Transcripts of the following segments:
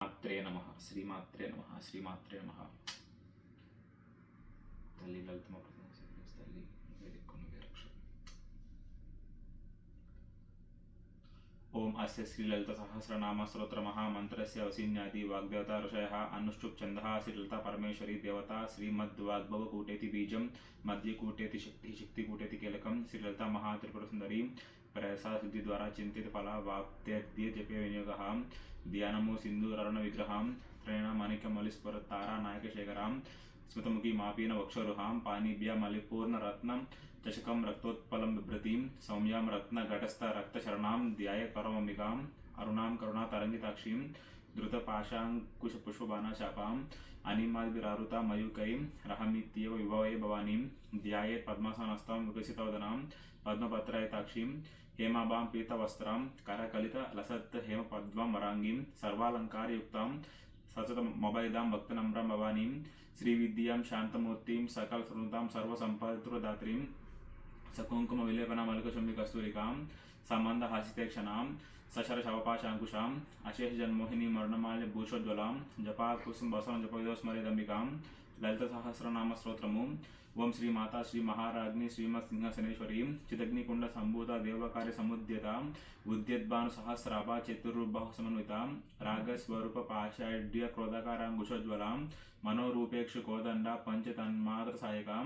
మాత్రే నమః శ్రీమాత్రే నమః శ్రీమాత్రే నమః. తల్లి లలితమ తల్లి వేదిక. ओम अस्य श्रीललित सहस्रनाम स्तोत्र महामंत्रस्य वसीन्यादि वाग्देवता ऋषयः अनुष्टुप् छन्दः श्रीललिता परमेश्वरी देवता श्रीमद्वाग्भव कूटेति बीजं मध्ये कूटेति शक्ति कूटेति कीलकं श्रीललिता महात्रिपुर सुंदरी प्रयासा सिद्धि द्वारा चिंतित फला वाप्त्यद्य जपे विनियोगः ध्यानमो सिंधुरर्ण विग्रहं त्रेण माणिक्यमौलिस्फुर तारा नायक शेखरां स्मृतमुखी मापीन वक्षोरुहां पाणिभ्य मलिपूर्ण रत्नं चषकं रक्तोत्पलं बिभ्रतीं सौम्यां रत्नघटस्थ रक्तचरणां ध्याये परमम्बिकां अरुणां करुणातरङ्गिताक्षीं धृतपाशाङ्कुशपुष्पबाणचापाम् अनिमादिभिरावृता मयूकैं रहमित्येव विभवे भवानीं ध्यायेत् पद्मासनस्थां विकसितवदनां पद्मपत्रायताक्षीं हेमाभां पीतवस्त्रां करकलितलसत् हेमपद्मं वराङ्गीं सर्वालङ्कारयुक्तां सततमभयदां भक्तनम्रां भवानीं श्रीविद्यां शान्तमूर्तिं सकलसृतां सर्वसम्पत्प्रदात्रीं सकुङ्कुम विलेपना मलिकशुम्भि कस्तूरिकां सम्बन्धहासितेक्षणां सशरशवपाशाङ्कुशाम् अशेषजन्मोहिनी मरणमाल्य भूषोज्वलां जपाकुसुम बसवं जपविदो स्मरेदम्बिकां ललितसहस्रनाम स्तोत्रमु. ओं श्री माता श्री महाराज्ञी श्रीमत् सिंहासनेश्वरी चिदग्निकुंड संभूता देवकार्य समुद्यता उद्यद्भानु सहस्राभा चतुर्भुज समन्विता रागस्वरूप पाषाढ्य क्रोधकारांकुशोज्वलां मनोरूपेक्षु कोदंडा पंचतन्मात्र सायकां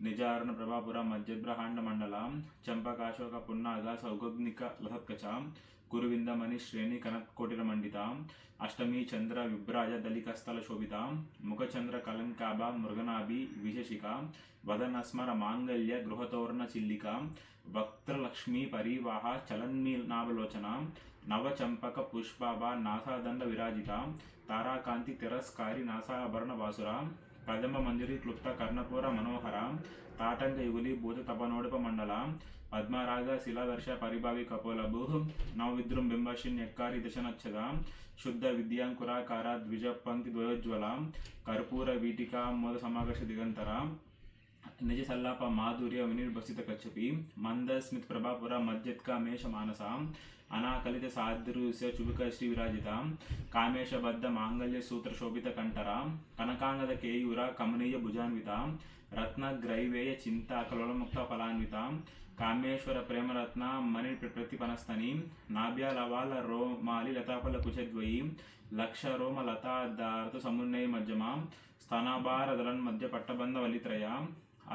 निजारण प्रभापुरा मध्यब्रह्मांड मंडलां चंपकाशोक पुन्नाग सौगोग्निक लसत्कचां कुरुविंदमणि श्रेणी कनत्कोटिरमंडितां अष्टमी चंद्र विभ्राज दलिकस्थल शोभितां मुखचंद्र कलंकाभा मृगनाभि विशेषिकां वदनस्मर मांगल्य गृहतोरण चिल्लिकां वक्त्रलक्ष्मी परिवाह चलन्मीनाभलोचनां नवचंपक पुष्पाभा नासादंड विराजितां ताराकांति तिरस्कारी नासाभरण वासुरां कदंब मंजरी क्लुप्त कर्णपूर मनोहरां ताटंक युगुली भूत तपनोडप मंडलां पद्मराग शिलादर्श परिभावी कपोलभुः नवविद्रुम यक्कारी दशनच्छदां शुद्ध विद्यांकुराकार द्विज पंक्ति द्वयोज्वलां कर्पूर वीटिका मोद समाकर्ष दिगंतरां निज सल्लाप माधुर्य विनिर्भसित कच्छपी मंद स्मित प्रभापुर मध्यत्का मेष मानसां अनाकलित सादृश्य चुबुक श्री विराजितां कामेशबद्ध मांगल्य सूत्र शोभित कंठरां कनकांगद केयूर कमनीय भुजान्वितां रत्नग्रैवेय चिंता कलोलमुक्त फलान्वितां कामेश्वर प्रेमरत्न मणि प्रतिपनस्तनीं नाभ्यालवाल रोमाली लताफल कुचद्वयीं लक्ष रोम लता दार्थ समुन्नय मध्यमां स्तनाभार दलन मध्य पट्टबंध वलित्रयां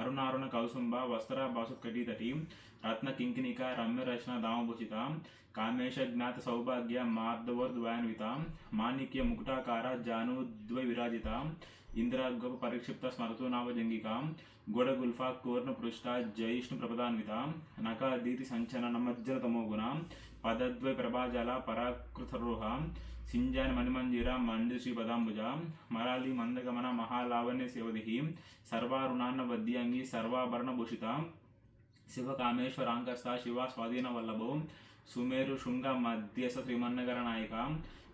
अरुणारुण कौसुंभ वस्त्र बासुत्कटीतटीं रत्न किंकिनिका रम्य रचना दामभूषितां कामेश ज्ञात सौभाग्य मार्दवोर्ध्वान्वितां माणिक्य मुकुटाकार जानुद्वय विराजितां इंद्रागोप परिक्षिप्त स्मरतुनाभजंगिकां गोडगुल्फा कोर्ण पृष्ठा जयिष्णु प्रपदान्वितां नकादीति संचन नमज्जन तमोगुणां पदद्वय प्रभाजल पराकृतरोहां सिंजान मणिमंजीरा मंडि श्री पदांबुजां मराली मंदगमन महालावण्य सेवदिहीं सर्वारुणान्न वद्यांगी सर्वाभरण भूषितां शिव कामेश्वरांकस्था शिवा स्वाधीन वल्लभो सुमेरु शृंग मध्यस्थ श्रीमन्नगर नायिकां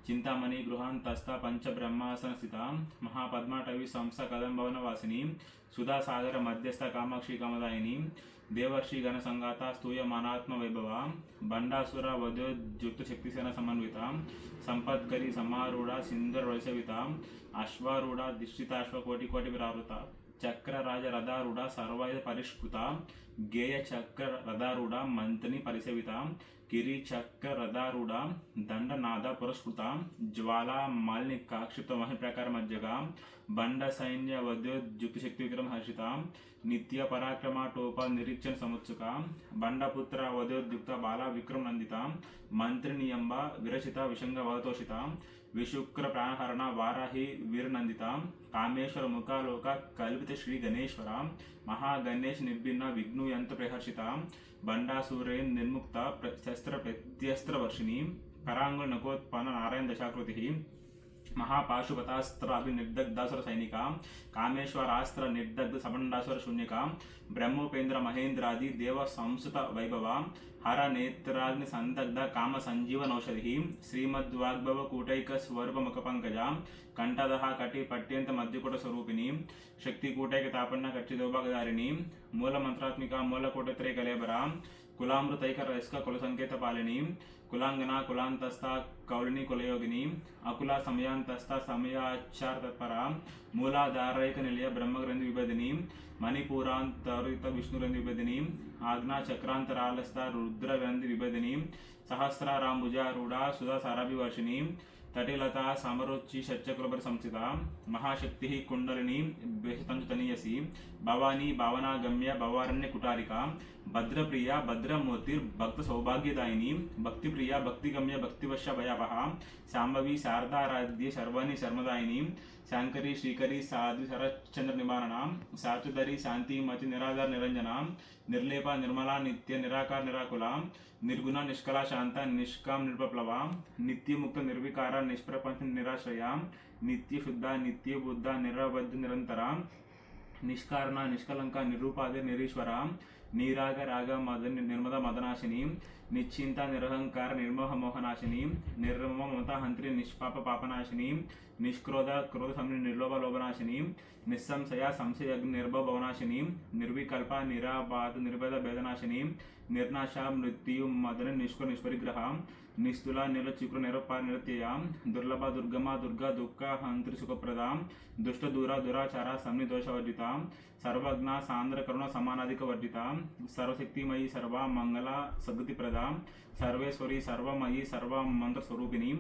चिंतामणि गृहांतस्था पंच ब्रह्मासन स्थितां महापद्माटवी संस्था कदंभवन वासिनीं सुधा सागर मध्यस्थ कामाक्षी कामदायिनीं देवर्षि गण संगाता स्तूयमानात्म वैभवां बंडासुर वध्योद्युक्त शक्तिसेन समन्वितां संपत्करी समारूढ़ा सिंधुर वैसवितां अश्वारूढ़ा दिष्टिताश्व कोटि कोटि विरावृता चक्र राज रथारूढ़ा सर्वायुध परिष्कृता गेय चक्र रथारूढ़ा मंथनी परिसेवितां गिरी चक्र रथारूढ़ा दंडनाद पुरस्कृता ज्वाला मालिका क्षिप्त महि प्रकार मज्जगां बंड सैन्य वध्योद्युक्त शक्ति विक्रम हर्षितां नित्य पराक्रमा टोप निरीक्षण समुत्सुकां बंडपुत्र वध्योद्युक्त बाला विक्रम नंदितां मंत्रिनियंब विरचिता विशंग वतोषितां विशुक्र प्राणहरण वाराही वीरनंदितां कामेश्वर मुखालोक कल्पित श्री गणेश्वरां महागणेश निर्भिन्न विघ्नुयंत्र प्रहर्षितां बंडासुरेन निर्मुक्त शस्त्र प्रत्यस्त्र वर्षिणीं करांगुल नकोत्पन्न नारायण दशाकृतिः महापाशुपतास्त्राभिनिर्दग्धासुर सैनिकां कामेश्वरास्त्र निर्दग्ध सबंडासुर शून्यकां ब्रह्मोपेन्द्र महेन्द्रादि देव संसुत वैभवां हर नेत्राग्नि संदग्ध काम संजीवनौषधिः श्रीमद्वाग्भव कूटैक स्वरूप मुख पंकजां कंठदः कटि पट्यंत मध्यकुट स्वरूपिणीं शक्ति कूटैक तापन्न कक्षिदोभागधारिणीं मूल मंत्रात्मिका मूलकूटत्रय कलेबरां కులామృతైకరస్క కుల సంకేత పాలిని కులాంగన కులాంతస్థ కౌలిని కులయోగిని అకుల సమయాంతస్థ సమయాచార తత్పర మూలాధారైక నిలయ బ్రహ్మగ్రంథి విభదిని మణిపూరాంతరిత విష్ణుగ్రంథి విభదిని ఆజ్ఞా చక్రాంతరాలస్థ రుద్రగ్రంథి విభదిని సహస్రారాంబుజారూఢ సుధా సారాభివర్షిణి తటిలత సమరుచి షట్చక్రపరి సంస్థిత మహాశక్తి కుండలిని బేషతంచుతనీయసి భవానీ భావనాగమ్య భవారణ్య కుటారిక భద్రప్రియ భద్రమూర్తి భక్త సౌభాగ్యదాయిని భక్తిప్రియ భక్తిగమ్య భక్తివశ భయావహ శాంభవి శారదారాధ్య శర్వాణి శర్మదాయిని శాంకరి శ్రీకరి సాధు శరచంద్ర నివారణ శాతుధరి శాంతిమతి నిరాధార నిరంజన నిర్లేప నిర్మల నిత్య నిరాకార నిరాకుల నిర్గుణ నిష్కళ శాంత నిష్కాం నిర్పప్లవ నిత్యముక్త నిర్వికార నిష్ప్రపంచ నిరాశ్రయ నిత్య శుద్ధ నిత్య బుద్ధ నిరవద్ధ నిరంతర నిష్కారణ నిష్కలంక నిరూపాది నిరీశ్వర నీరాగ రాగ నిర్మద మదనాశిని నిశ్చింత నిరహంకార నిర్మోహ మోహనాశిని నిర్మమ మమత హంత్రి నిష్పాప పాపనాశిని నిష్క్రోధ క్రోధ సమని నిర్లోభ లోభనాశిని నిస్సంశయ సంశయగ్ని నిర్భవనాశిని నిర్వికల్ప నిరాబాధ నిర్భేద భేదనాశిని నిర్నాశ మృత్యు మదన నిష్పరిగ్రహ నిస్తుల నిలచిక్ర నిరప నిరత్యయ దుర్లభ దుర్గమ దుర్గ దుఃఖ హంత్రి సుఖప్రద దుష్ట దూర దురాచార సమ్ని దోషవర్జిత సర్వజ్ఞ సాంద్ర కరుణ సమానాధిక వర్జిత సర్వశక్తిమయీ సర్వ మంగళ సద్గతిప్రద సర్వేశ్వరి సర్వమయీ సర్వ మంత్ర స్వరూపిణి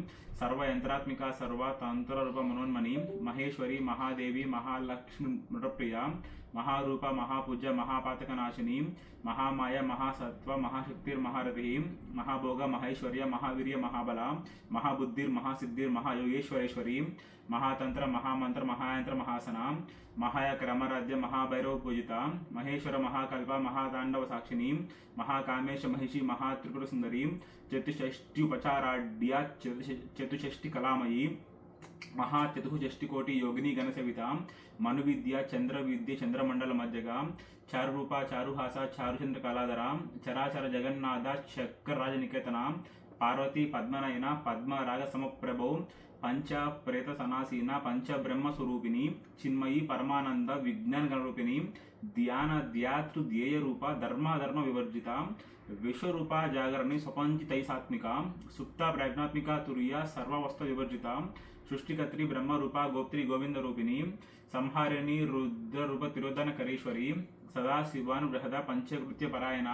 సర్వయంత్రాత్మిక సర్వ తంత్ర రూప మనోన్మణి మహేశ్వరి మహాదేవి మహాలక్ష్మి నృప్రియ మహారూప మహాపూజ్య మహాపాతక నాశిని మహామాయ మహాసత్వ మహాశక్తిర్ మహారథి మహాభోగ మహేశ్వర్య మహావీర్య మహాబల మహాబుద్ధిర్ మహాసిద్ధిర్ మహాయోగేశ్వరేశ్వరి మహాతంత్ర మహామంత్ర మహాయంత్ర మహాసన మహాయక్రమరాధ్య మహాభైరవ పూజిత మహేశ్వర మహాకల్ప మహాతాండవ సాక్షిని మహాకామేశ మహిషి మహాత్రిపుర సుందరి చతుషష్ట్యుపచారాఢ్య చతుషష్టి కళామయీ మహాచతుషష్టికోటి యోగిని గణసేవిత మను విద్య చంద్ర విద్య చంద్రమండల మధ్యగా చారురూప చారుహాస చారుచంద్ర కళాధర చరాచర జగన్నాథ చక్రరాజ నికేతన పార్వతీ పద్మనయన పద్మరాగ సమప్రభో పంచ ప్రేత సనాసీన పంచ బ్రహ్మ స్వరూపిణి చిన్మయి పరమానంద విజ్ఞాన గణరూపిణి ధ్యాన ధ్యాతృ ధ్యేయ రూప ధర్మాధర్మ వివర్జిత విశ్వరూప జాగరణి స్వపంచితైసాత్మిక సుప్త ప్రజ్ఞాత్మిక తుర్య సర్వవస్త వివర్జిత సృష్టికర్త్రి బ్రహ్మరూప గోప్త్రి గోవింద రూపిణి సంహారిణి రుద్రరూప తిరోధనకరేశ్వరి సదాశివాను బృహద పంచకృత్య పరాయణ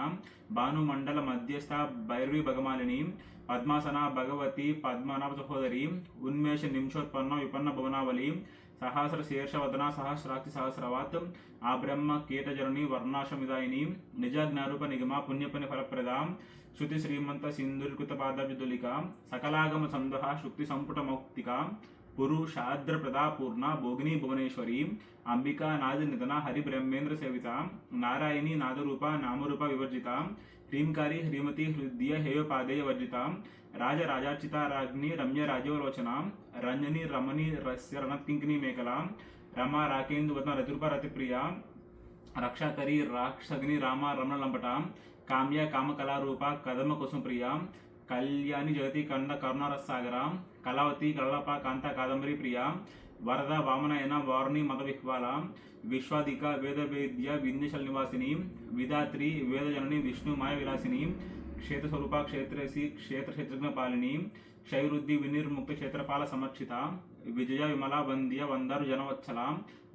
భానుమండల మధ్యస్థ భైరవి భగమాలిని పద్మాసన భగవతి పద్మనాభ సహోదరి ఉన్మేష నిమిషోత్పన్న విపన్న భువనావళి సహస్ర శీర్షవదన సహస్రాక్షి సహస్రవాత్ ఆ బ్రహ్మ కీటజరుని వర్ణాశమిదాయిని నిజజ్ఞారూప నిగమ పుణ్యపుణ్య ఫలప్రద శృతి శ్రీమంత సింధుర్కృత పాదాబ్జులిక సకలాగమ సందహ శుక్తి సంపుట మౌక్తిక పురుషాద్ర ప్రదాపూర్ణ భోగిని భువనేశ్వరి అంబికా నాది నిధన హరి బ్రహ్మేంద్ర సేవిత నారాయణి నాదరూప నామరూప వివర్జిత హ్రీంకారి హ్రీమతి హృదయ హేయోపాదేయ వర్జిత రాజరాజార్చిత రాజ్ఞి రమ్య రాజవలోచన రంజని రమణి రస్య రణత్కింకిని మేకల రమ రాకేందువత్న రతిరూప రతిప్రియ రక్షాకరి రాక్షగ్ని రామ రమణ లంపట కామ్య కామకళారూప కదమ కుసుమప్రియ కళ్యాణి జగతి కండ కరుణారసాగర కళావతి కళలప కాంత కాదంబరి ప్రియ వరద వామనయన వారుణి మద విహ్వాల విశ్వాదిక వేదవేద్య వింధ్యశల నివాసిని విధాత్రి వేదజనని విష్ణు మాయ విలాసిని క్షేత్రస్వరూప క్షేత్రసి క్షేత్రక్షేత్రజ్ఞ పాలిని క్షయవృద్ధి వినిర్ముక్త క్షేత్రపాల సమర్చిత విజయ విమల వంద్య వందారు జనవత్సల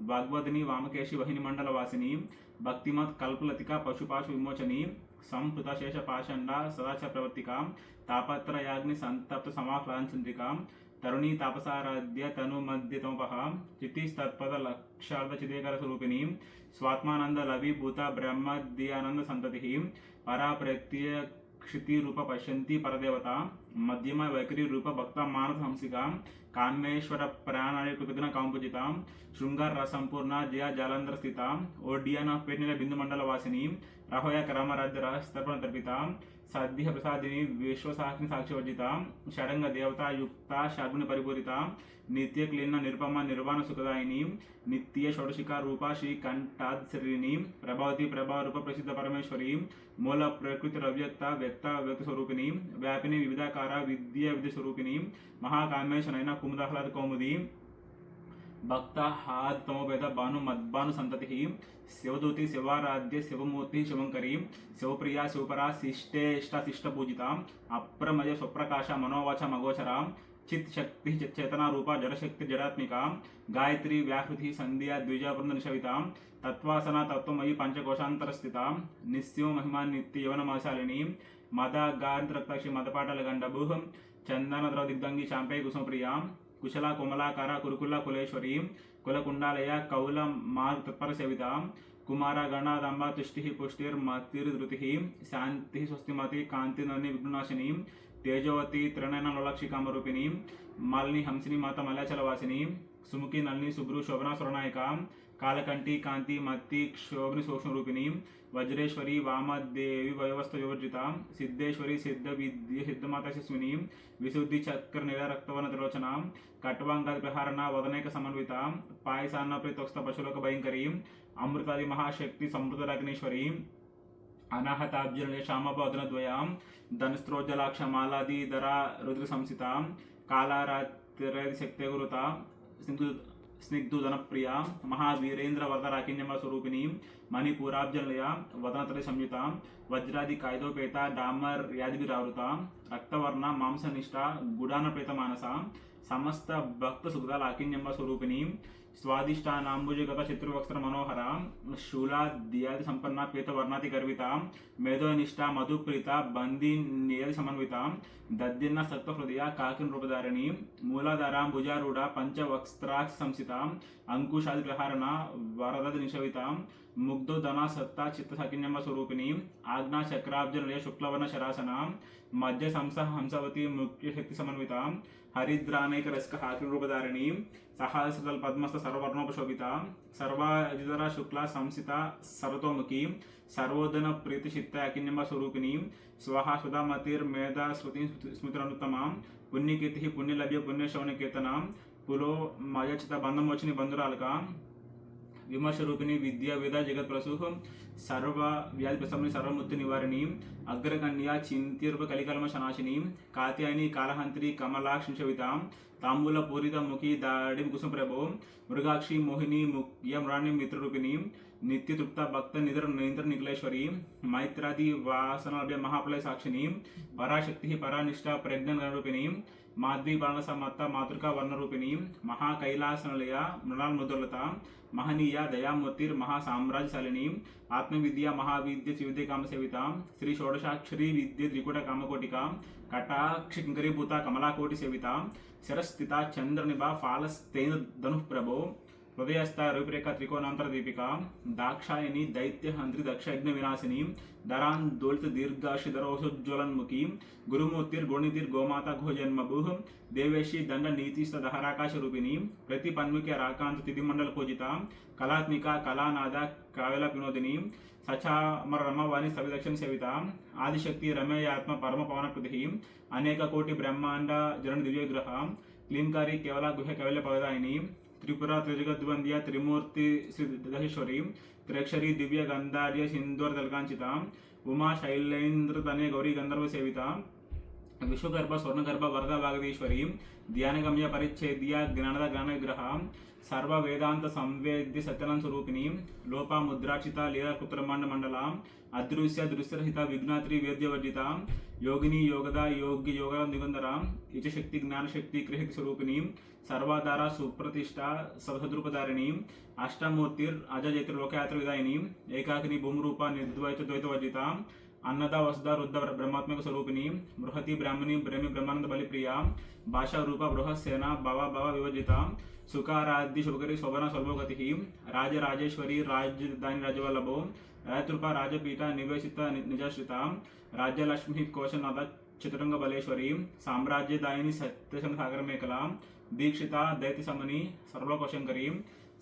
వాగ్వదిని వామకేశి వహిని మండల వాసిని భక్తిమత్ కల్పలతిక పశుపాశు విమోచని సంపృత శేష పాషండ సదాచ ప్రవర్తిక తాపత్రయాగ్ని సంతప్త సమాహ్లాంచంద్రిక తరుణీ తాపసారాధ్య తను మధ్య తమపహ చిత్తిస్తత్పద లక్షార్థ చిదేకర స్వరూపిణి స్వాత్మానంద లవీభూత బ్రహ్మద్యానంద సంతతి పరా ప్రత్యక్షితి రూప పశ్యంతి పరదేవత మధ్యమ వైఖరి రూప భక్త మానస హంసిక కామేశ్వర ప్రాణాళి కృతజ్ఞ కాంపుజిత శృంగార రసంపూర్ణ జయ జాలంధ్ర స్థిత ఓడియాన పేర్నిల బిందు మండల వాసిని రహోయ కరామరాధ్య రహస్తర్పణ తర్పిత సద్య ప్రసాదిని విశ్వసాక్షిని సాక్షివర్జిత షడంగ దేవతా యుక్త షడ్గుణ పరిపూరిత నిత్య క్లీన నిరుపమ నిర్వాణ సుఖదాయిని నిత్య షోడశిక రూప శ్రీ కంఠాశ్రిని ప్రభావతి ప్రభారూప ప్రసిద్ధ పరమేశ్వరి మూల ప్రకృతి రవ్యక్త వ్యక్త వ్యక్త స్వరూపిణి వ్యాపిని వివిధాకార విద్య విద్య స్వరూపిణి మహాకామేశనైన కుముదాహ్లాద కౌముది భక్త హాతమోపేత భాను మద్భాను సంతతి శివదూతి శివారాధ్య శివమూర్తి శివంకరి శివప్రియ శివపరా శిష్టేష్ట శిష్ట పూజిత అప్రమయ స్వప్రకాశ మనోవాచ మగోచర చిత్ శక్తి చేతన రూప జడశక్తి జడాత్మిక గాయత్రి వ్యాహృతి సంధ్య ద్విజాబృంద నిషవిత తత్వాసన తత్వమయి పంచకోశాంతర స్థిత నిస్సిమ మహిమా నిత్య యవనమాశాలిని మద గాంతరక్తాక్షి మదపాటల గండభు చందన ద్రవ దిగ్దంగి శాంపై కుసుమప్రియ కుశల కోమలాకార కురుకుల కులేశ్వరి కులకుండాలయ కౌల మార్ తత్పర సేవిత కుమార గణాదంబ తుష్టి పుష్టిర్ మతిర్ధృతి శాంతి స్వస్తిమతి కాంతి నని విఘ్నాశిని తేజవతి త్రినయన లోలక్షికామరూపిణి మాలిని హంసిని మాత మల్యాచలవాసిని సుముఖి నల్ని శుభ్రు శోభన స్వరనాయక కాలకంఠి కాంతి మత్తి క్షోభని సూక్ష్మ రూపిణి వజ్రేశ్వరి వామదేవి వయవస్థ వివర్జిత సిద్ధేశ్వరి సిద్ధ విద్య సిద్ధమాత శిస్మిని విశుద్ధి చక్ర నిరక్తవన త్రిలోచన కట్వాంగాది ప్రహారణ వదనైక సమన్విత పాయసాన్న ప్రీతోక్త పశులోక భయంకరి అమృతాది మహాశక్తి సమృతరాగ్నేశ్వరి అనాహతాబ్జన శ్యామబోధనద్వయ ధనస్త్రోజ్జలాక్ష మాలాది ధర రుద్ర సంసిత కాళారాత్రి శక్తి గురుత స్నిగ్ధుధనప్రియ మహావీరేంద్ర వరదరాకిన్యమ స్వరూపిణి మణిపూరాబ్జనలయ వదనతలి సంయుత వజ్రాది కాయిదోపేత డామర్ యాదిభిరావృత రక్తవర్ణ మాంసనిష్ట గుడానప్రేత మానస సమస్త భక్త సుగత లాకిన్యమ స్వరూపిణి స్వాదిష్టానాంబుజగత చతుర్వక్స్ర మనోహర శూలాద్యాది సంపన్న పీతవర్ణాతి గర్విత మేధోనిష్ట మధుప్రీత బందీ నియది సమన్విత దద్దిన్న సత్వహృదయ కాకిన రూపధారిణి మూలాధార భుజారూఢ పంచవక్స్త్రాక్ష సంసిత అంకుశాది ప్రహారణ వరద నిషవిత ముగ్ధోధన సత్తా చిత్త సకిన్యమ స్వరూపిణి ఆజ్ఞా చక్రాబ్జనలయ శుక్లవర్ణ శరాసన మధ్య సంస హంసవతి ముఖ్య శక్తి సమన్విత హరిద్రానైక రసిక హాకిన రూపధారిణి సహస్రదల్ పద్మస్థ సర్వర్ణోపశోభిత సర్వాజితర శుక్ల సంసిత సర్వతోముఖి సర్వోదన ప్రీతి చిత్త అకిన్యమ స్వరూపిణి స్వహ సుధామతిర్ మేధ స్మృతి స్మృతిరనుత్తమ పుణ్యకీర్తి పుణ్యలభ్య పుణ్యశౌనకీర్తన పులో మయచిత బంధమోచిని బంధురాలక విమర్శ రూపిణి విద్య వేద జగత్ ప్రసూహ సర్వ వ్యాధి ప్రసమని సర్వముక్తి నివారిణి అగ్రగణ్య చింతిరూప కలికలమ శనాశిని కాత్యాయని కాలహంత్రి కమలాక్షిషవిత తాంబూల పూరిత ముఖి దాడి కుసుమ ప్రభో మృగాక్షి మోహిని ముఖ్య మ్రాణి మిత్రరూపిణి నిత్య తృప్త భక్త నిద్ర నియంత్ర నిఖిలేశ్వరి మైత్రాది వాసనాభ్య మహాప్రలయ సాక్షిని పరాశక్తి పరానిష్ట ప్రజ్ఞ రూపిణి మాధ్వి బాణ సమత్త మాతృకా వర్ణరూపిణి మహాకైలాసనలయ మృణాల్ ముద్రలత మహనీయ దయామూర్తిర్ మహాసామ్రాజ్యశాలిని ఆత్మవిద్య మహావిద్య త్రివిద్య కామసేవిత శ్రీ షోడశాక్షరి విద్య త్రికూట కామకోటిక కటాక్షి కింకరీభూత కమలాకోటి సేవిత శిరస్థిత చంద్రనిభ ఫాలస్తేన ధనుఃప్రభో హృదయస్థ రూపురేఖ త్రికోణాంతర దీపిక దాక్షాయని దైత్యహంత్రి దక్షయజ్ఞ వినాశిని ధరాన్ దోలిత దీర్ఘాశిధరోజ్వలన్ముఖి గురుమూర్తిర్ గోణితిర్ గోమాత ఘోజన్మభు దేవేశి దండ నీతిస్థ దహరాకాశ రూపిణి ప్రతి పన్ముఖ్య రాకాంత తిథిమండల పూజిత కళాత్మిక కళానాద కావ్యల వినోదిని సచామర రమవాణి సవిదక్షణ సేవిత ఆదిశక్తి రమేయాత్మ పరమ పవన కృతి అనేక కోటి బ్రహ్మాండ జన దివ్యగ్రహ క్లీంకారి కేవల గుహ్య కైవల్య పవదాయిని త్రిపుర త్రిజగద్వంద్య త్రిమూర్తి శ్రీధేశ్వరి త్రేక్షరి దివ్య గంధార్య సింధూర తలకాంచిత ఉమా శైలేంద్ర తనే గౌరీ గంధర్వ సేవిత విశ్వగర్భ స్వర్ణగర్భ వరద వాగదీశ్వరి ధ్యానగమ్య పరిచ్ఛేద్య జ్ఞానద జ్ఞాన విగ్రహ సర్వ వేదాంత సంవేద్య సత్యనం స్వరూపిణి లోప ముద్రాక్షిత లీలాకృత్రమాండ మండల అదృశ్య దృశ్యరహిత విఘ్నాత్రి వేద్యవర్జిత యోగిని యోగద యోగ్య యోగ నిబంధర ఇచశక్తి జ్ఞానశక్తి క్రిహక్తి స్వరూపిణి సర్వాధార సుప్రతిష్ట సదృపధారిణి అష్టమూర్తిర్ అజయతి లోకయాత్ర విదాయిని ఏకాకిని భూమిరూప నిర్ద్వైత ద్వైతవర్జిత అన్నద వసుధ రుద్ధ బ్రహ్మాత్మక స్వరూపిణి బృహతి బ్రాహ్మణి ప్రేమి బ్రహ్మానంద బలిప్రియ భాషా రూప బృహస్సేన భవ భవ వివర్జిత సుకారాధ్య శుభకరి శోభన స్వల్భగతి రాజరాజేశ్వరి రాజధాని రాజవల్లభో రాజతృప రాజపీఠ నివేశిత నిజాశ్రిత రాజ్యలక్ష్మి కోశనాథ చతురంగ బలేశ్వరి సామ్రాజ్యదాయిని సత్యసంగ సాగర మేకల దీక్షిత దైత్య సమని సర్వకోశంకరి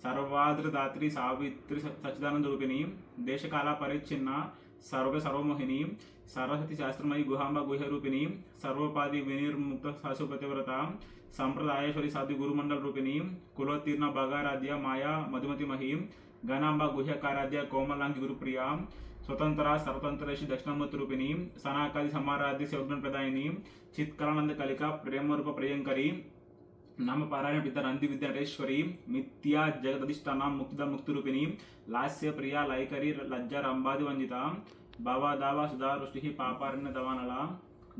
సర్వాద్రదాత్రి సావిత్రి సచ్చిదానంద రూపిణి దేశకాల పరిచ్ఛిన్న సర్వమోహిని సరస్వతి శాస్త్రమయి గుహాంబ గుహ్యరూపిణి సర్వోపాధి వినిర్ముక్త శాశ్వతవ్రత సంప్రదాయేశ్వరి సాధి గురుమండల రూపిణి కులోత్తీర్ణ భగారాధ్య మాయా మధుమతి మహి గణాంబ గుహ్యకారాధ్య కోమలాంగి గురుప్రియ స్వతంత్ర సర్వతంత్రేషి దక్షిణామూర్తి రూపిణి సనాకాది సమారాధ్య శివజ్ఞ ప్రదాయిని చిత్కలానంద కలిక ప్రేమరూప ప్రియంకరి నామ పారాయణ పిత నంది విద్యాటేశ్వరి మిథ్యా జగదధిష్టానాం ముక్తిద ముక్తిరూపిణి లాస్య ప్రియా లైకరి లజ్జా రంబాది వందిత భావాదావ సుధారుష్టి పాపారణ్య దవానల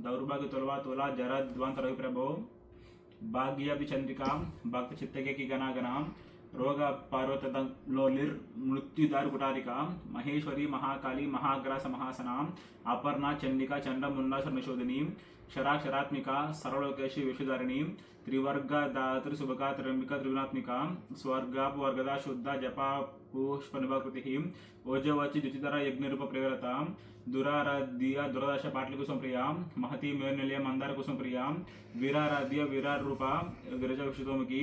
దౌర్భాగ్య తొలవా తోలా జరద్వాంత రవి ప్రభో భాగ్యాభి చంద్రిక భక్త చిత్తకి గణాగణ రోగ పార్వతలోలిర్ మృత్యుదారు కుటారిక మహేశ్వరి మహాకాళి మహాగ్రాస మహాసన అపర్ణ చండిక చండముండ శర్మశోధిని క్షరాక్షరాత్మిక సర్వలోకేశి విషుధారిణి త్రివర్గ దాతృ శుభక త్రిరంబిక త్రిగుణాత్మిక స్వర్గ శుద్ధ జప పుష్ప నిభాకృతి ఓజవచి ద్యుతిధర యజ్ఞరూప ప్రేరత దురారాధ్య దురదశ పాటల కుసం ప్రియ మహతి మేర్నిలయ మందార కుసం ప్రియ వీరారాధ్య వీరార్ రూప గిరిజ విషుతోముఖి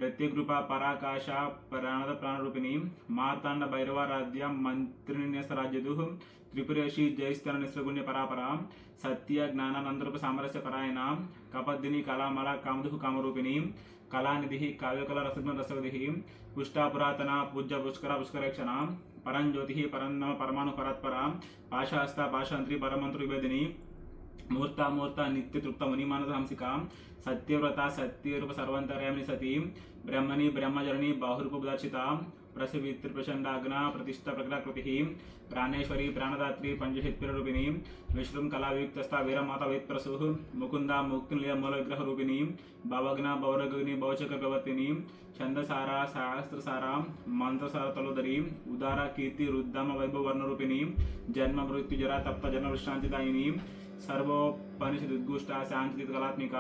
ప్రత్యేకృప పరాకాశ ప్రాణద ప్రాణరూపిణి మార్తాండ భైరవారాధ్య మంత్రిన్యసరాజ్యదు త్రిపురేషి జయస్థాన నిస్రగుణ్య పరాపర సత్య జ్ఞానానందరూప సామరస్య పరాయణ కపద్దిని కళామల కామధు కామరూపిణి కళానిధి కావ్యకళ రసజ్ఞ రసవధి పుష్టా పురాతన పూజ్య పుష్కర పుష్కరేక్షణ పరంజ్యోతి పరన్నమ పరమాణు పరత్పర పాశాస్త పాశాంత్రి పరమంత్రు విభేదిని మూర్త నిత్య తృప్త మునిమానస హంసిక సత్యవ్రత సత్యరూప సర్వంతర్యామిని సతీ బ్రహ్మణి బ్రహ్మజరణి బాహురూపదర్శిత ప్రసవిత్రి ప్రచండాగ్న ప్రతిష్ట ప్రకృతి ప్రాణేశ్వరి ప్రాణదాత్రి పంచశక్తిరూపిణి విశ్వం కళాయుక్తస్థ వీరమాత వేత్ప్రసు ముకుంద ముక్తినిలయ మూల విగ్రహ రూపిణి భవగ్న భౌరగిని భవచక్ర ప్రవర్తిని ఛందసార శాస్త్రసార మంత్రసార తలోదరి ఉదార కీర్తి రుద్దమ వైభవ వర్ణరూపిణి జన్మ మృత్యు జర తప్త జన్మ విశ్రాంతిదాయిని సర్వోపనిషదుద్గుష్ట శాంతి కళాత్మిక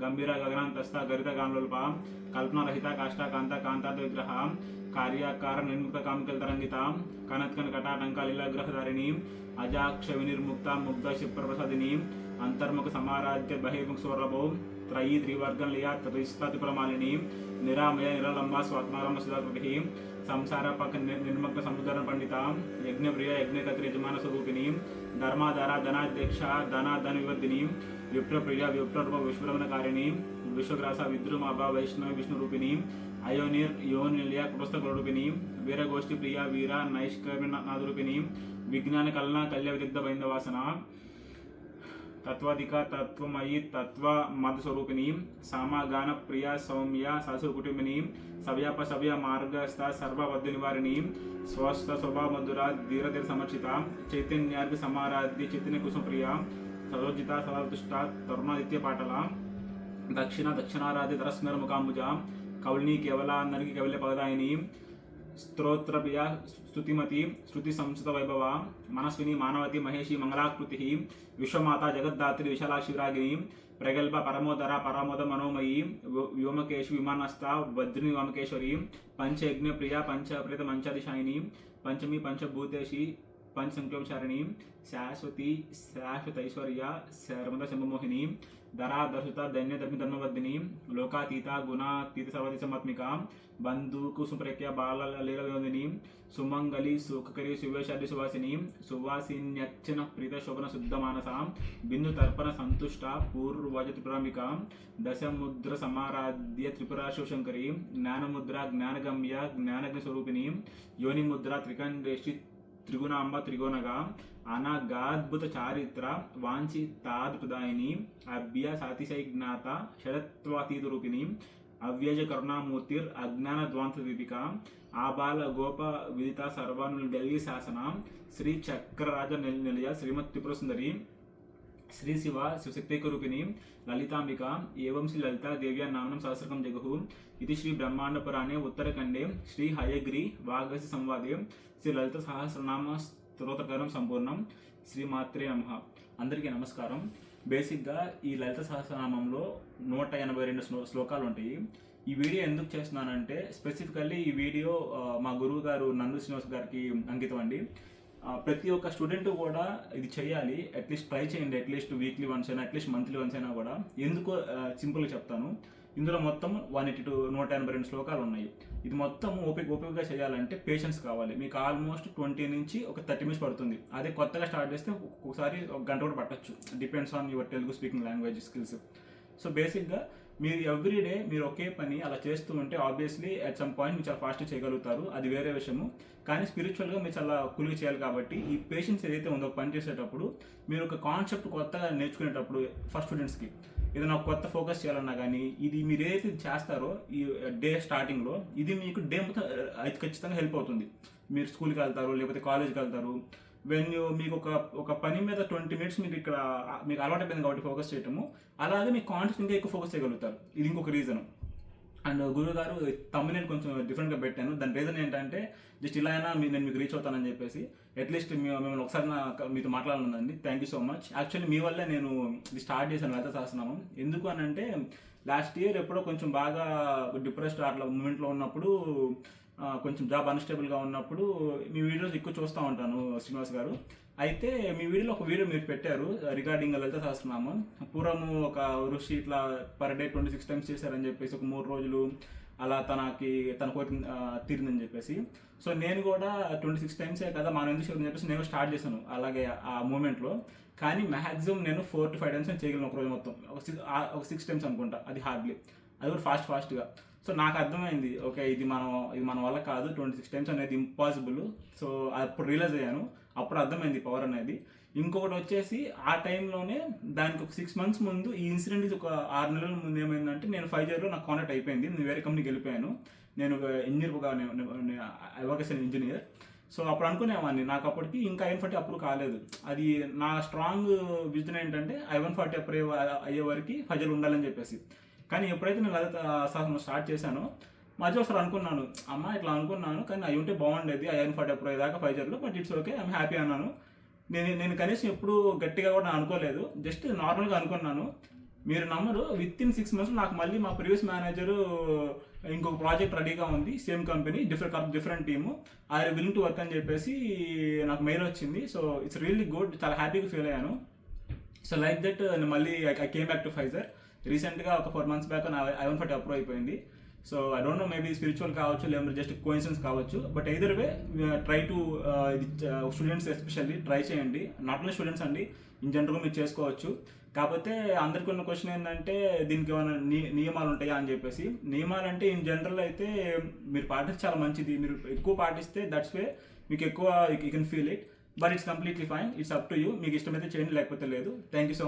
గంభీర గగనాంతస్థ గరిత గాంలోల్ప కల్పనారహిత కాష్టాకాంత కాంతార్థ విగ్రహ కార్యాకార నిర్ముక్త కామికల తరంగిత కనత్కన కటాటంక లీలాగ్రహధారిణి అజాక్ష వినిర్ముక్త ముగ్ధ క్షిప్రప్రసాదిని అంతర్ముఖ సమారాధ్య బహిర్ముఖ స్వరభో త్రయీ త్రివర్గం లియా త్రిస్తాతిపురమాలిని నిరామయ నిరలంబ స్వాత్మారంభ సుధాకృతి సంసార పక్క నిర్మగ్న సముద్ర పండిత యజ్ఞప్రియ యజ్ఞకత్రి యజమాన స్వరూపిణి ధర్మాధార ధనాధ్యక్ష ధన వివర్ధిని విప్రప్రియ విప్రరూప విశ్వరమణకారిణి విశ్వగ్రాస విద్రుమాభ వైష్ణవ విష్ణురూపిణి అయోనిర్ యోనిలయ కుటస్థకులరూపిణి వీరగోష్ఠి ప్రియ వీర నైష్కర్మనాథరూపిణి విజ్ఞాన కలన కల్య విదగ్ధ బైందవాసన తత్వాధిక తత్వమయీ తత్వ మధుస్వరూపిణి సామగాన ప్రియ సౌమ్య సరసు కుటుంబిని సవ్యాప సవ్య మార్గస్థ సర్వబద్ధ నివారిణి స్వస్థ స్వభావ మధుర ధీరధీర సమర్చిత చైతన్యార్గ సమారాధ్య చైతన్య కుసుమ ప్రియ సరోజిత సదాతుష్ట తరుణాదిత్య పాటల దక్షిణారాధ్య ధరస్మర ముఖాంబుజ కౌలిని కేవల నరికి కవిల పగదాయిని స్తోత్రప్రియ స్తుతిమతి శృతి సంస్కృత వైభవ మనస్విని మానవతి మహేషి మంగళాకృతి విశ్వమాత జగద్ధాత్రి విశాలాక్షి విరాగిని ప్రగల్భ పరమోదర పరమోద మనోమయి వ్యోమకేశి విమానస్థ వజ్రిని వ్యోమకేశ్వరి పంచయజ్ఞ ప్రియ పంచప్రేత మంచాదిశాయిని పంచమి పంచభూతేషి పంచసంఖ్యోపచారిణి శాశ్వతి శాశ్వతైశ్వర్య శర్మద శంభమోహిని ధరా దర్శిత ధన్య ధర్మవర్ధిని లోకాతీత గుణాతీత సర్వతి సమాత్మిక బంధు కుసుప్రఖ్య బాల లీల వినోదిని సుమంగళి సుఖకరి శివేశాది సువాసిని సువాసిన్యర్చన ప్రీత శోభన శుద్ధ మానస బిందు తర్పణ సంతుష్ట పూర్వజ త్రిపురాంబిక దశముద్ర సమారాధ్య త్రిపుర శివశంకరి జ్ఞానముద్ర జ్ఞానగమ్య జ్ఞానజ్ఞ స్వరూపిణి యోనిముద్ర త్రికండేషి త్రిగుణాంబ త్రిగుణగా అనగాద్భుత చారిత్ర వాంఛితాద్భుదాయిని అభ్య సాతిశైజ్ఞాత షడత్వాతీత రూపిణి అవ్యజ కరుణామూర్తిర్ అజ్ఞాన ధ్వాంత దీపిక ఆబాల గోప విదిత సర్వాను ఢిల్లీ శాసన శ్రీ చక్రరాజ నిలయ శ్రీమత్ త్రిపుర సుందరి శ్రీ శివ శివశక్తైక రూపిణి లలితాంబిక ఏవం శ్రీ లలితా దేవ్యా నామనం సహస్రకం జగహు ఇది శ్రీ బ్రహ్మాండ పురాణే ఉత్తరఖండే శ్రీ హయగ్రి వాగసి సంవాదే శ్రీ లలిత సహస్రనామ స్తోత్రకరం సంపూర్ణం శ్రీమాత్రే నమః. అందరికీ నమస్కారం. బేసిక్గా ఈ లలిత సహస్రనామంలో 182 శ్లోకాలు ఉంటాయి. ఈ వీడియో ఎందుకు చేస్తున్నానంటే స్పెసిఫికల్లీ ఈ వీడియో మా గురువు గారు నందు శ్రీనివాస్ గారికి అంకితం అండి. ప్రతి ఒక్క స్టూడెంట్ కూడా ఇది చేయాలి. అట్లీస్ట్ ట్రై చేయండి. అట్లీస్ట్ వీక్లీ వన్స్ అయినా అట్లీస్ట్ మంత్లీ వన్స్ అయినా కూడా. ఎందుకో సింపుల్గా చెప్తాను. ఇందులో మొత్తం 182 శ్లోకాలు ఉన్నాయి. ఇది మొత్తం ఓపికగా చేయాలంటే పేషెన్స్ కావాలి. మీకు ఆల్మోస్ట్ 20 నుంచి ఒక 30 మినిట్స్ పడుతుంది. అదే కొత్తగా స్టార్ట్ చేస్తే ఒకసారి ఒక గంట కూడా పట్టచ్చు. Depends on your Telugu speaking language skills. So బేసిక్గా మీరు ఎవ్రీడే మీరు ఒకే పని అలా చేస్తూ ఉంటే ఆబ్వియస్లీ అట్ సమ్ పాయింట్ మీరు చాలా ఫాస్ట్ చేయగలుగుతారు. అది వేరే విషయము. కానీ స్పిరిచువల్గా మీరు చాలా కూల్గా చేయాలి. కాబట్టి ఈ పేషెన్స్ ఏదైతే ఉందో పని చేసేటప్పుడు మీరు ఒక కాన్సెప్ట్ కొత్తగా నేర్చుకునేటప్పుడు ఫస్ట్ స్టూడెంట్స్కి ఏదైనా కొత్త ఫోకస్ చేయాలన్నా కానీ ఇది మీరు ఏదైతే చేస్తారో ఈ డే స్టార్టింగ్లో ఇది మీకు డే మొత్తం అయితే ఖచ్చితంగా హెల్ప్ అవుతుంది. మీరు స్కూల్కి వెళ్తారు, లేకపోతే కాలేజ్కి వెళ్తారు, మీకు ఒక పని మీద 20 మినిట్స్ మీకు ఇక్కడ మీకు అలవాటు అయిపోయింది కాబట్టి ఫోకస్ చేయటము, అలాగే మీకు కాన్సెప్ట్ ఇంకా ఎక్కువ ఫోకస్ చేయగలుగుతారు. ఇది ఇంకొక రీజన్. అండ్ గురువు గారు తమ్ముని కొంచెం డిఫరెంట్గా పెట్టాను. దాని రీజన్ ఏంటంటే జస్ట్ ఇలా అయినా నేను మీకు రీచ్ అవుతానని చెప్పేసి, అట్లీస్ట్ మిమ్మల్ని ఒకసారి మీతో మాట్లాడాలండి. Thank you so much. Actually మీ వల్లే నేను ఇది స్టార్ట్ చేశాను లలిత సహస్రనామం. ఎందుకు అని అంటే లాస్ట్ ఇయర్ ఎప్పుడో కొంచెం బాగా డిప్రెస్డ్ అట్లా మూమెంట్లో ఉన్నప్పుడు, కొంచెం జాబ్ అన్స్టేబుల్గా ఉన్నప్పుడు మీ వీడియోస్ ఎక్కువ చూస్తూ ఉంటాను శ్రీనివాస్ గారు. అయితే మీ వీడియోలో ఒక వీడియో మీరు పెట్టారు రిగార్డింగ్ లలిత సహస్రనామం. పూర్వము ఒక ఋషి ఇట్లా పర్ డే 26 టైమ్స్ చేశారని చెప్పేసి, ఒక 3 రోజులు అలా తన కోరిక తీరిందని చెప్పేసి. సో నేను కూడా 26 టైమ్సే కదా మనం ఎందుకు చేయని చెప్పేసి నేను స్టార్ట్ చేశాను అలాగే ఆ మూమెంట్లో. కానీ మ్యాక్సిమం నేను 4 to 5 టైమ్స్ చేయగలను ఒక రోజు మొత్తం. ఒక 6 టైమ్స్ అనుకుంటా, అది హార్డ్లీ, అది కూడా ఫాస్ట్గా. సో నాకు అర్థమైంది, ఓకే ఇది మన వల్ల కాదు, 26 టైమ్స్ అనేది ఇంపాసిబుల్. సో అప్పుడు రియలైజ్ అయ్యాను, అప్పుడు అర్థమైంది పవర్ అనేది. ఇంకొకటి వచ్చేసి ఆ టైంలోనే దానికి ఒక 6 months ముందు ఈ ఇన్సిడెంట్ ఒక 6 నెలల ముందు ఏమైందంటే, నేను 5 yearలో నాకు కాంటాక్ట్ అయిపోయింది. నేను వేరే కంపెనీకి వెళ్ళిపోయాను. నేను I work as an engineer. So అప్పుడు అనుకునేవాడిని నాకు అప్పటికి ఇంకా I-140 అప్రూవ్ కాలేదు. అది నా స్ట్రాంగ్ విజన్ ఏంటంటే I-140 అప్రూవ్ అయ్యే వరకు 5 years ఉండాలని చెప్పేసి. కానీ ఎప్పుడైతే నేను లలిత సహస్రనామం స్టార్ట్ చేశానో మధ్య ఒకసారి అనుకున్నాను, అమ్మ ఇట్లా అనుకున్నాను కానీ అవి ఉంటే బాగుండేది I-140 అప్రూవ్ అయ్యేదాకా 5 yearsలో, but it's okay, I'm happy అన్నాను. నేను కనీసం ఎప్పుడు గట్టిగా కూడా అనుకోలేదు, జస్ట్ నార్మల్గా అనుకున్నాను. మీరు నమ్మరు, విత్ ఇన్ 6 months నాకు మళ్ళీ మా ప్రీవియస్ మేనేజరు ఇంకొక ప్రాజెక్ట్ రెడీగా ఉంది, same company, different team, I willing to work అని చెప్పేసి నాకు మెయిల్ వచ్చింది. సో ఇట్స్ రియల్లీ గుడ్, చాలా హ్యాపీగా ఫీల్ అయ్యాను. సో లైక్ దట్ మళ్ళీ I came back to Pfizer. రీసెంట్గా ఒక 4 months బ్యాక్ నా I-140 అప్రూవ్ అయిపోయింది. So I don't know, maybe spiritual కావచ్చు, లేదంటే జస్ట్ కోయిన్సిడెన్స్ కావచ్చు, but either way try to students especially try చేయండి. నాట్ ఓన్లీ స్టూడెంట్స్ అండి, ఇన్ జనరల్గా మీరు చేసుకోవచ్చు. కాకపోతే అందరికీ ఉన్న క్వశ్చన్ ఏంటంటే దీనికి ఏమైనా నియమాలు ఉంటాయా అని చెప్పేసి. నియమాలు అంటే ఇన్ జనరల్ అయితే మీరు పాటిస్తే చాలా మంచిది, మీరు ఎక్కువ పాటిస్తే దట్స్ వే మీకు ఎక్కువ you can feel it, but it's completely fine, it's up to you. మీకు ఇష్టమైతే చేయండి, లేకపోతే లేదు. Thank you so much.